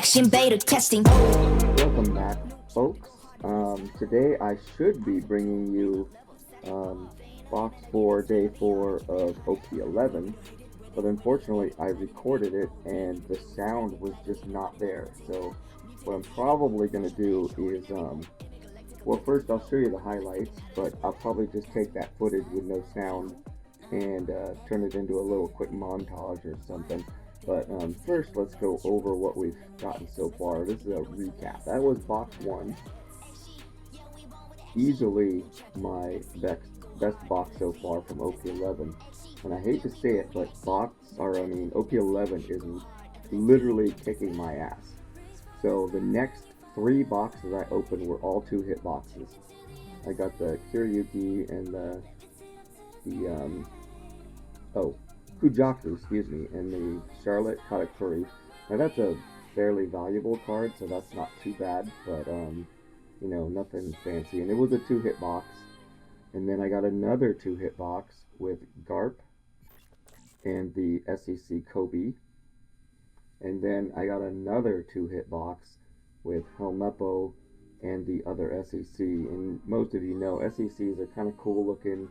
reaction, beta testing. Welcome back, folks. Today I should be bringing you box 4, day 4 of OP11, but unfortunately I recorded it and the sound was just not there. So what I'm probably going to do is, well, first I'll show you the highlights, but I'll probably just take that footage with no sound and turn it into a little quick montage or something. But first, let's go over what we've gotten so far. This is a recap. That was box 1. Easily my best box so far from OP11. And I hate to say it, but OP11 is literally kicking my ass. So the next 3 boxes I opened were all 2-hit boxes. I got the Kiryuki and the Kujaku, excuse me, and the Charlotte Katakuri. Now that's a fairly valuable card, so that's not too bad, but you know, nothing fancy. And it was a 2-hit box. And then I got another 2-hit box with Garp and the SEC Kobe. And then I got another 2-hit box with Helmeppo and the other SEC. And most of you know SECs are kind of cool looking,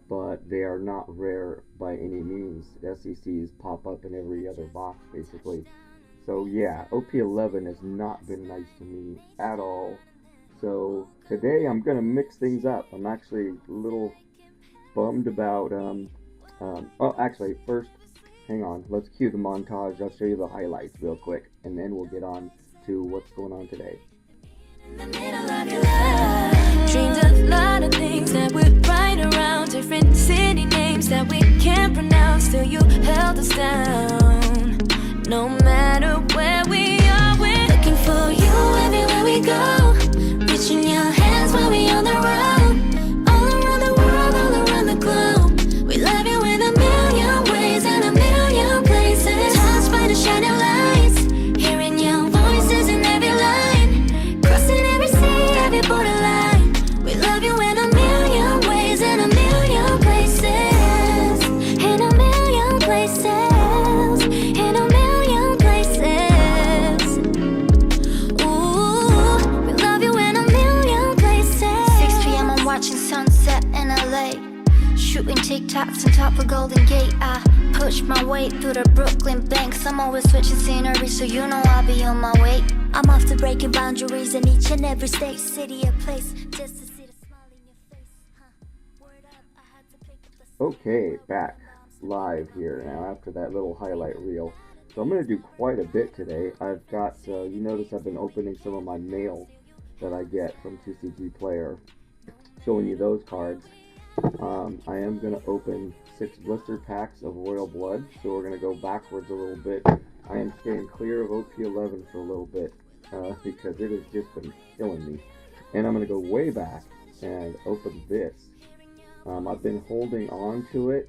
but they are not rare by any means. SECs pop up in every other box basically. So yeah, OP11 has not been nice to me at all. So today I'm gonna mix things up. I'm actually a little bummed about oh, actually first, hang on, let's cue the montage. I'll show you the highlights real quick and then we'll get on to what's going on today. Dreamed a lot of things that would right around, different city names that we can't pronounce, till you held us down. No matter where we are, we're looking for you everywhere we go, reaching your hands when we on the road, all around the world, all around the globe. We love you in a million ways and a million places, touched by the shining lights, hearing your voices in every line, crossing every sea, every borderline. We love you in a million ways and a million places, in a million places, in a million places. Ooh, we love you in a million places. 6 p.m. I'm watching sunset in LA, shooting TikToks on top of Golden Gate. I push my way through the Brooklyn banks. I'm always switching scenery, so you know I'll be on my way. I'm off to breaking boundaries in each and every state, city, or place, just to see the smile in your face. Word up, I had to pick up the Okay, back live here now after that little highlight reel. So I'm going to do quite a bit today. I've got, you notice I've been opening some of my mail that I get from TCG Player, showing you those cards. I am going to open 6 blister packs of Royal Blood, so we're going to go backwards a little bit. I am staying clear of OP11 for a little bit because it has just been killing me. And I'm going to go way back and open this. I've been holding on to it,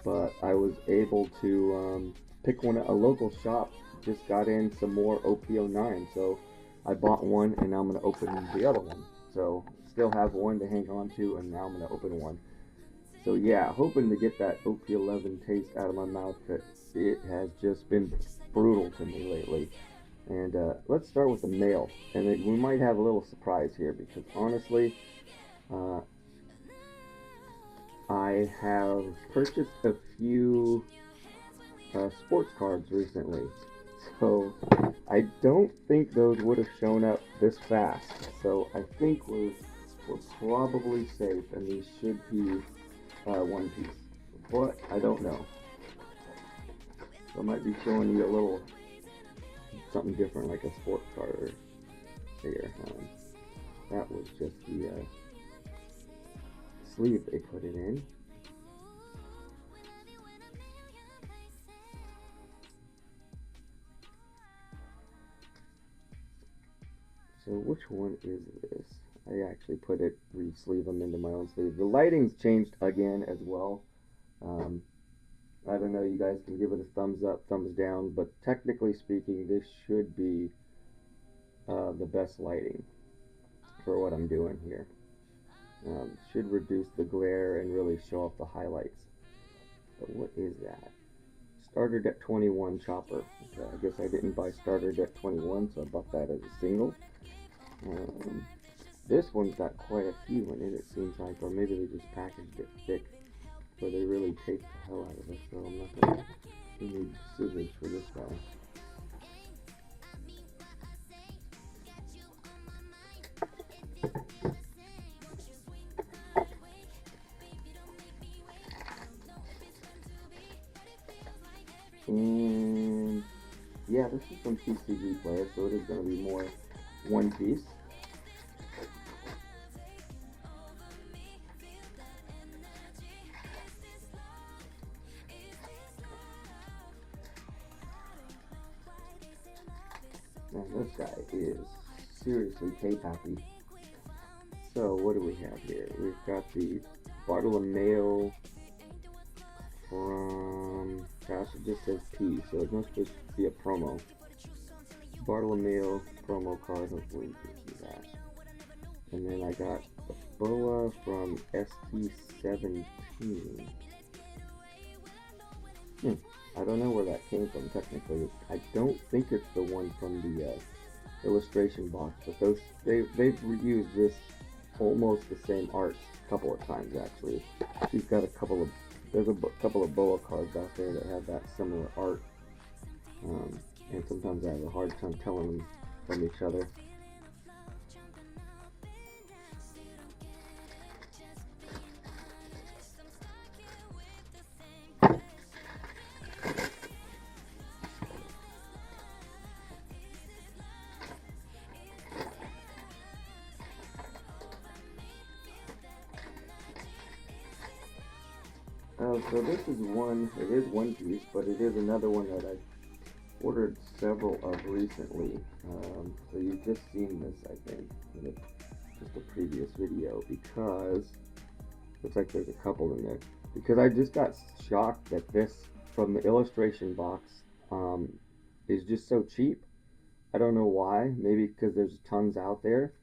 but I was able to pick one at a local shop. Just got in some more OP09, so I bought one and now I'm going to open the other one. So still have one to hang on to, and now I'm going to open one. So yeah, hoping to get that OP11 taste out of my mouth, because it has just been brutal to me lately. And let's start with the mail, and we might have a little surprise here, because honestly, I have purchased a few sports cards recently, so I don't think those would have shown up this fast. So I think we're probably safe, and these should be one piece, but I don't know. So I might be showing you a little something different, like a sports card here. That was just the sleeve they put it in. So which one is this? I actually put it, re-sleeve them into my own sleeve. The lighting's changed again as well. I don't know, you guys can give it a thumbs up, thumbs down, but technically speaking, this should be the best lighting for what I'm doing here. Should reduce the glare and really show off the highlights. But what is that? starter deck 21 chopper. So I guess I didn't buy starter deck 21, so I bought that as a single. This one's got quite a few in it, it seems like, or maybe they just packaged it thick, but they really take the hell out of it, so I'm not going to need scissors for this guy. And yeah, this is from TCG Player, so it is going to be more one piece. Man, this guy is seriously tape happy. So what do we have here? We've got the Bartolomeo from, gosh, it just says P, so it must just be a promo. Bartolomeo promo card, hopefully you can see that. And then I got a Boa from ST17. I don't know where that came from technically. I don't think it's the one from the illustration box, but they've reused this almost the same art a couple of times actually. She's got there's a couple of Boa cards out there that have that similar art, and sometimes I have a hard time telling them from each other. So this is it is one piece, but it is another one that I ordered several of recently. So you've just seen this, I think, in just a previous video, because looks like there's a couple in there. Because I just got shocked that this, from the illustration box, is just so cheap. I don't know why. Maybe because there's tons out there.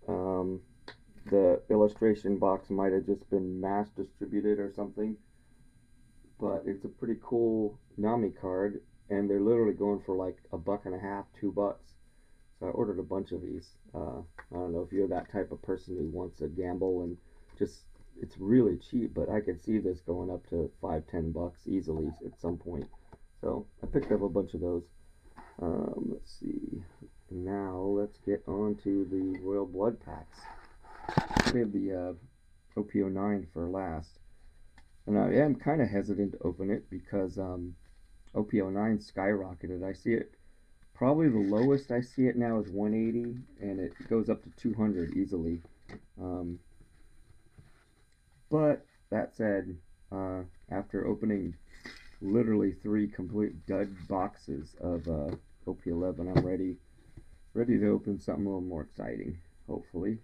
The illustration box might have just been mass distributed or something. But it's a pretty cool Nami card, and they're literally going for like $1.50, $2. So I ordered a bunch of these. I don't know if you're that type of person who wants to gamble and just, it's really cheap, but I could see this going up to $5, $10 easily at some point. So I picked up a bunch of those. Let's see. Now let's get on to the Royal Blood packs. We have the OP09 for last. And I am kind of hesitant to open it because OP09 skyrocketed. I see it, probably the lowest I see it now is 180, and it goes up to 200 easily. But that said, after opening literally 3 complete dud boxes of OP11, I'm ready to open something a little more exciting, hopefully.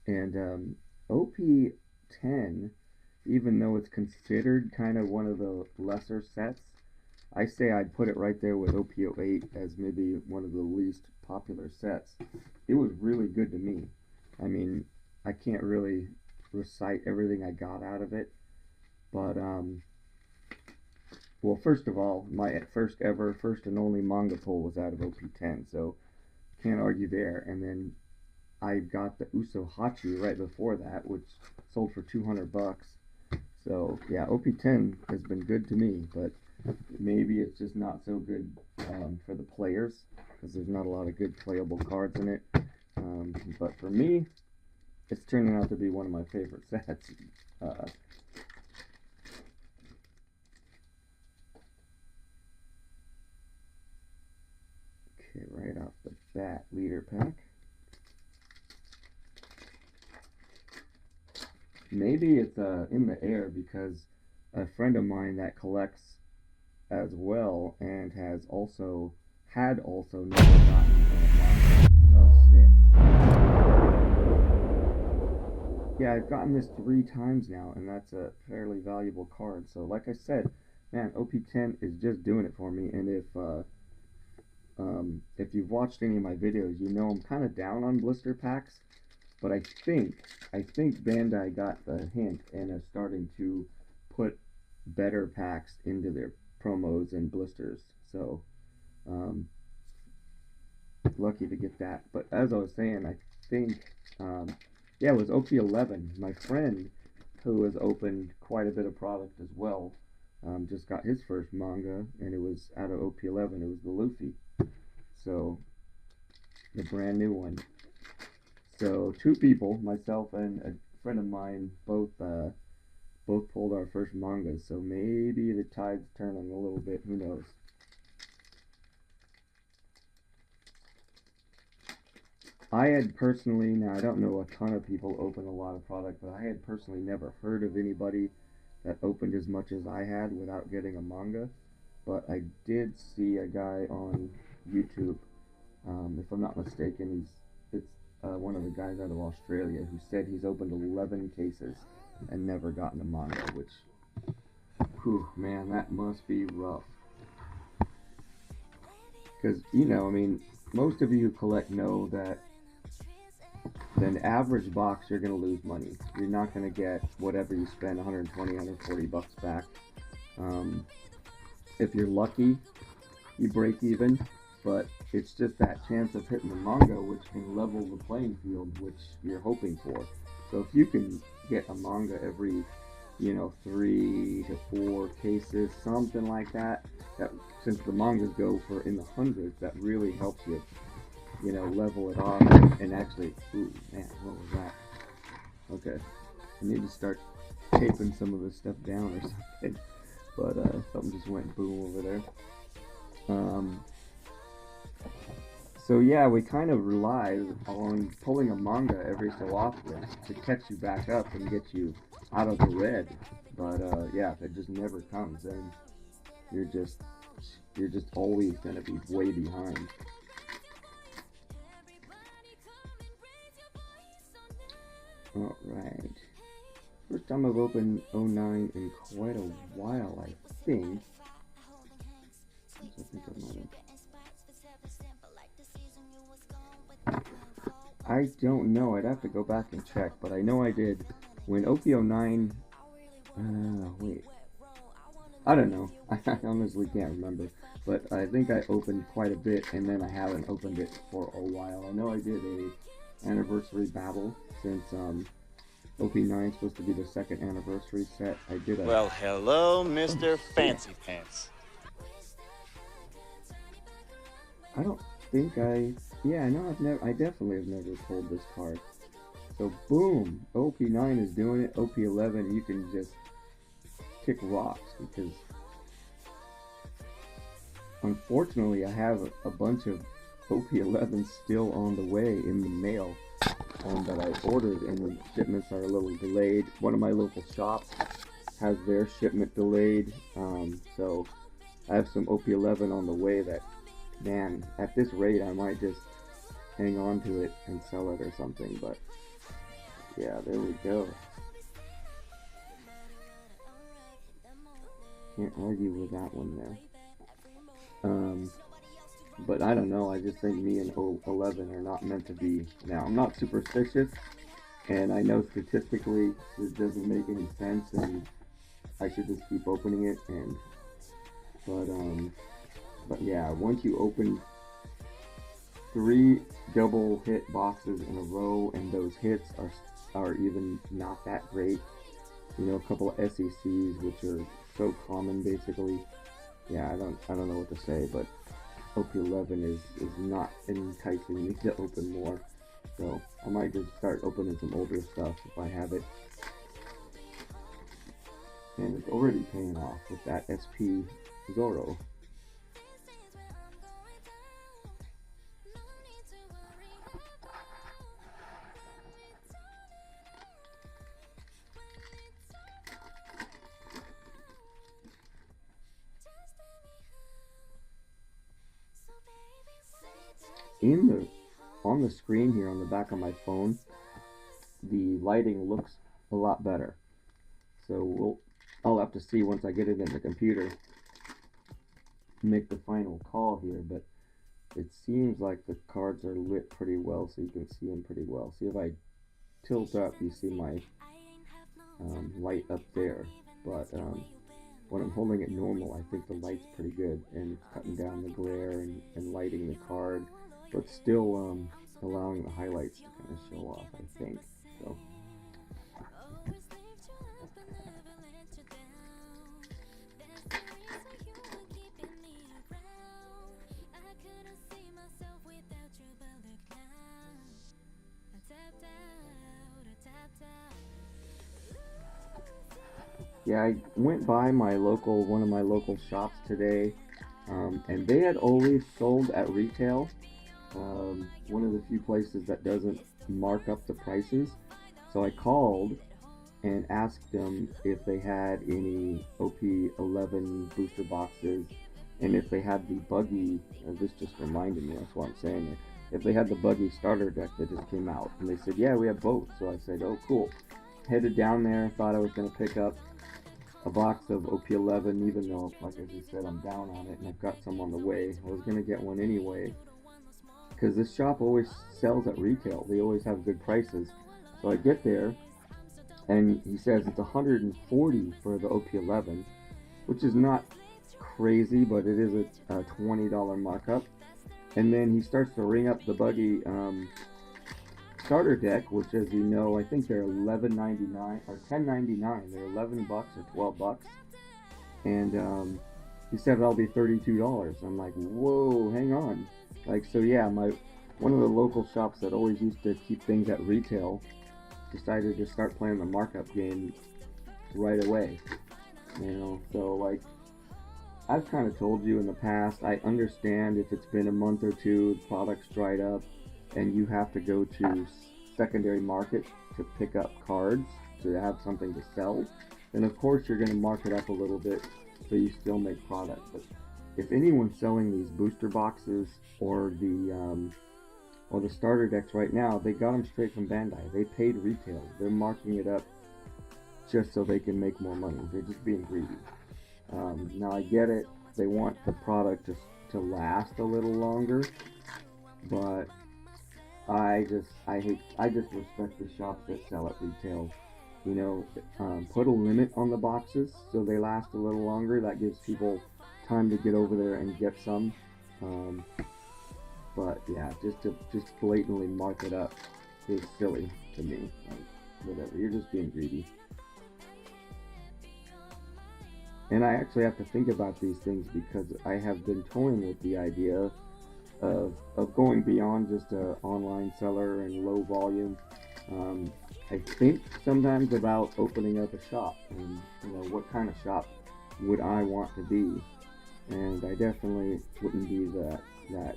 And OP10, even though it's considered kind of one of the lesser sets, I say I'd put it right there with OP08 as maybe one of the least popular sets. It was really good to me. I mean, I can't really recite everything I got out of it, but well, first of all, my first and only manga pull was out of OP10, so can't argue there. And then I got the Uso Hachi right before that, which sold for $200. So yeah, OP10 has been good to me, but maybe it's just not so good for the players, because there's not a lot of good playable cards in it. But for me, it's turning out to be one of my favorite sets. Okay, right off the bat, leader pack. Maybe it's in the air because a friend of mine that collects as well and had also never gotten sick. Yeah, I've gotten this 3 times now, and that's a fairly valuable card. So like I said, man, OP10 is just doing it for me. And if you've watched any of my videos, you know I'm kind of down on blister packs. But I think Bandai got the hint and is starting to put better packs into their promos and blisters. So um, lucky to get that. But as I was saying, I think um, yeah, it was OP11. My friend who has opened quite a bit of product as well. Just got his first manga, and it was out of OP11. It was the Luffy, so the brand new one. So two people, myself and a friend of mine, both pulled our first mangas. So maybe the tide's turning a little bit. Who knows? I had personally, now I don't know a ton of people open a lot of product, but I had personally never heard of anybody that opened as much as I had without getting a manga. But I did see a guy on YouTube, if I'm not mistaken, it's one of the guys out of Australia who said he's opened 11 cases and never gotten a manga, which, whew, man, that must be rough. Because, I mean, most of you who collect know that an average box you're going to lose money. You're not going to get whatever you spend 120, 140 bucks back. Um, if you're lucky, you break even, but it's just that chance of hitting the manga which can level the playing field, which you're hoping for. So if you can get a manga every, 3 to 4 cases, something like that, that since the mangas go for in the hundreds, that really helps you, level it off and actually, ooh, man, what was that? Okay, I need to start taping some of this stuff down or something. But something just went boom over there. Um, so yeah, we kind of rely on pulling a manga every so often to catch you back up and get you out of the red. But yeah, if it just never comes, then you're just you're just always gonna be way behind. All right. First time I've opened '09 in quite a while, I think. I think I might have. I don't know. I'd have to go back and check, but I know I did when OP09. Wait. I don't know. I honestly can't remember. But I think I opened quite a bit, and then I haven't opened it for a while. I know I did a anniversary battle since OP9 is supposed to be the second anniversary set. I did a. Well, hello, Mr. Fancy Pants. I don't think I. Yeah, no, I've never. I definitely have never pulled this card. So boom, OP9 is doing it. OP11, you can just kick rocks because unfortunately I have a bunch of OP11 still on the way in the mail that I ordered, and the shipments are a little delayed. One of my local shops has their shipment delayed, so I have some OP11 on the way that, man, at this rate I might just hang on to it and sell it or something, but yeah, there we go. Can't argue with that one there. But I don't know, I just think me and O11 are not meant to be. Now, I'm not superstitious, and I know statistically this doesn't make any sense, and I should just keep opening it, but yeah, once you open 3 double hit boxes in a row, and those hits are even not that great, a couple of SECs, which are so common basically. Yeah, I don't know what to say, but OP11 is not enticing me to open more. So I might just start opening some older stuff if I have it. And it's already paying off with that SP Zoro. On the screen here on the back of my phone, the lighting looks a lot better. So I'll have to see once I get it in the computer, make the final call here, but it seems like the cards are lit pretty well, so you can see them pretty well. See if I tilt up, you see my light up there. But when I'm holding it normal, I think the light's pretty good, and it's cutting down the glare and lighting the card, but still allowing the highlights to kind of show off, I think. So. Yeah, I went by one of my local shops today, and they had always sold at retail. One of the few places that doesn't mark up the prices. So I called and asked them if they had any OP11 booster boxes, and if they had the buggy. This just reminded me. That's what I'm saying. If they had the buggy starter deck that just came out, and they said, yeah, we have both. So I said, oh, cool. Headed down there, thought I was going to pick up a box of OP11, even though, like I just said, I'm down on it and I've got some on the way. I was going to get one anyway, because this shop always sells at retail. They always have good prices. So I get there, and he says it's $140 for the OP11, which is not crazy, but it is a $20 markup. And then he starts to ring up the buggy starter deck, which, as you know, I think they're $11.99 or $10.99. They're $11 or $12, and he said that'll be $32. I'm like, whoa, hang on. Like, so yeah, one of the local shops that always used to keep things at retail decided to start playing the markup game right away. You know, so like I've kind of told you in the past, I understand if it's been a month or two, the product's dried up, and you have to go to secondary market to pick up cards to have something to sell, then of course you're going to mark it up a little bit so you still make product. But if anyone's selling these booster boxes or the starter decks right now, they got them straight from Bandai. They paid retail. They're marking it up just so they can make more money. They're just being greedy. Now I get it. They want the product to last a little longer, but I just respect the shops that sell at retail. You know, put a limit on the boxes so they last a little longer. That gives people time to get over there and get some. But yeah, just blatantly mark it up is silly to me. Like, whatever, you're just being greedy. And I actually have to think about these things because I have been toying with the idea of going beyond just an online seller and low volume. I think sometimes about opening up a shop, and you know, what kind of shop would I want to be? And I definitely wouldn't be that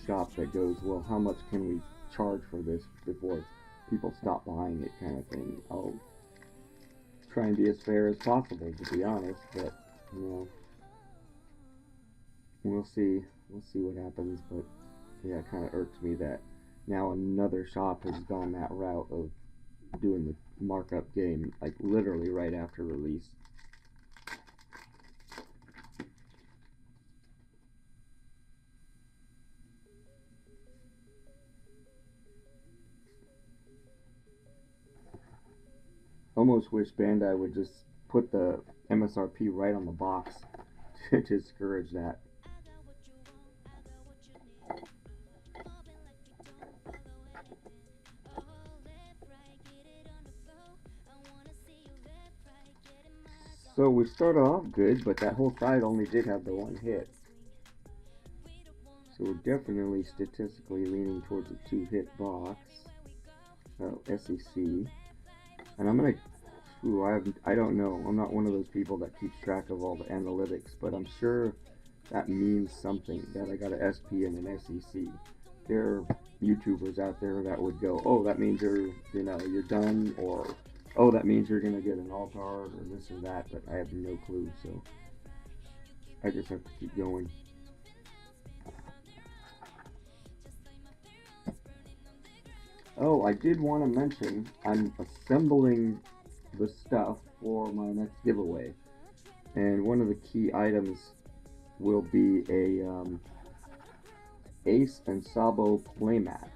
shop that goes, well, how much can we charge for this before people stop buying it, kind of thing. I'll try and be as fair as possible, to be honest, but you know, we'll see what happens. But yeah, it kind of irks me that now another shop has gone that route of doing the markup game, like literally right after release. Almost wish Bandai would just put the MSRP right on the box to discourage that. So we started off good, but that whole side only did have the one hit. So we're definitely statistically leaning towards a 2-hit box. SEC. And I'm gonna, I don't know. I'm not one of those people that keeps track of all the analytics, but I'm sure that means something that I got an SP and an SEC. There are YouTubers out there that would go, oh, that means you're done, or oh, that means you're gonna get an alt card or this or that, but I have no clue, so I just have to keep going. Oh, I did want to mention I'm assembling the stuff for my next giveaway, and one of the key items will be a Ace and Sabo playmat.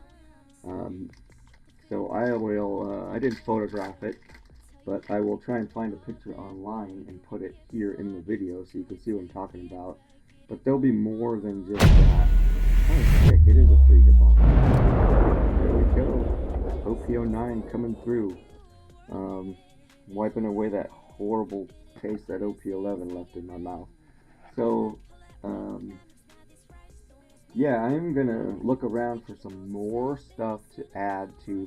So I will, I didn't photograph it, but I will try and find a picture online and put it here in the video so you can see what I'm talking about. But there'll be more than just that. Oh, sick, it is a free hitbox. There we go. OP09 coming through. Wiping away that horrible taste that OP11 left in my mouth. So, yeah, I'm gonna look around for some more stuff to add to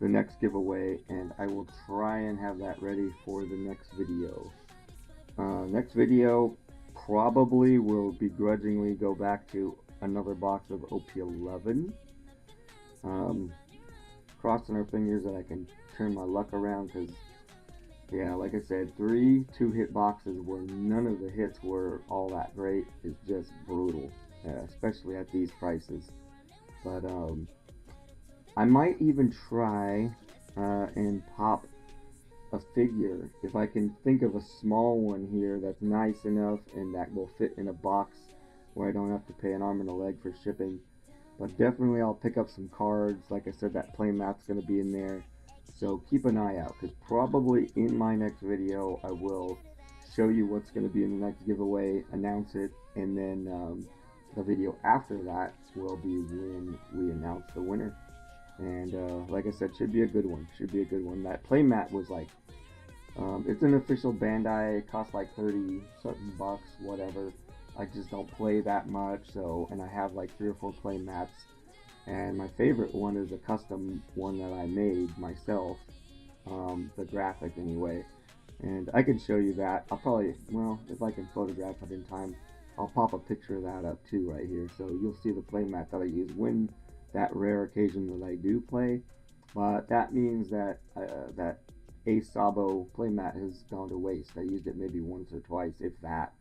the next giveaway, and I will try and have that ready for the next video. Next video probably will begrudgingly go back to another box of OP11. Crossing our fingers that I can turn my luck around, because yeah, like I said, 3 2-hit boxes where none of the hits were all that great is just brutal, especially at these prices. But I might even try and pop a figure if I can think of a small one here that's nice enough and that will fit in a box where I don't have to pay an arm and a leg for shipping. But definitely I'll pick up some cards. Like I said, that playmat's going to be in there. So keep an eye out, because probably in my next video I will show you what's going to be in the next giveaway, announce it, and then the video after that will be when we announce the winner. And like I said, should be a good one. Should be a good one. That playmat was like, it's an official Bandai. It costs like 30 something bucks, whatever. I just don't play that much, so, and I have like 3 or 4 play mats, and my favorite one is a custom one that I made myself, the graphic anyway, and I can show you that. I'll probably, well, if I can photograph it in time, I'll pop a picture of that up too right here, so you'll see the play mat that I use when that rare occasion that I do play. But that means that that Ace Sabo playmat has gone to waste. I used it maybe once or twice, if that.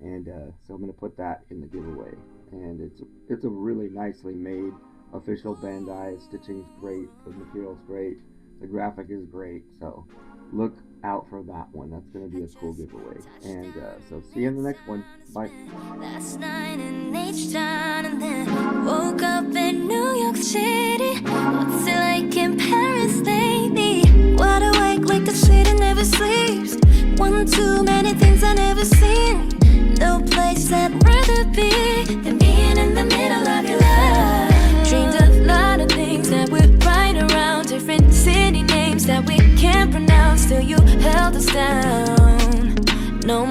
And so I'm going to put that in the giveaway. And it's a really nicely made official Bandai. Stitching's great, the material's great, the graphic is great. So look out for that one. That's going to be a cool giveaway. And so see you in the next one. Bye. Last night in H-Town, and then woke up in New York City. What's it like in Paris lately? Wide awake like the city never sleeps. One too many things I never seen. No place I'd rather be than being in the middle of your life. Dreamed a lot of things that would right around, different city names that we can't pronounce till you held us down. No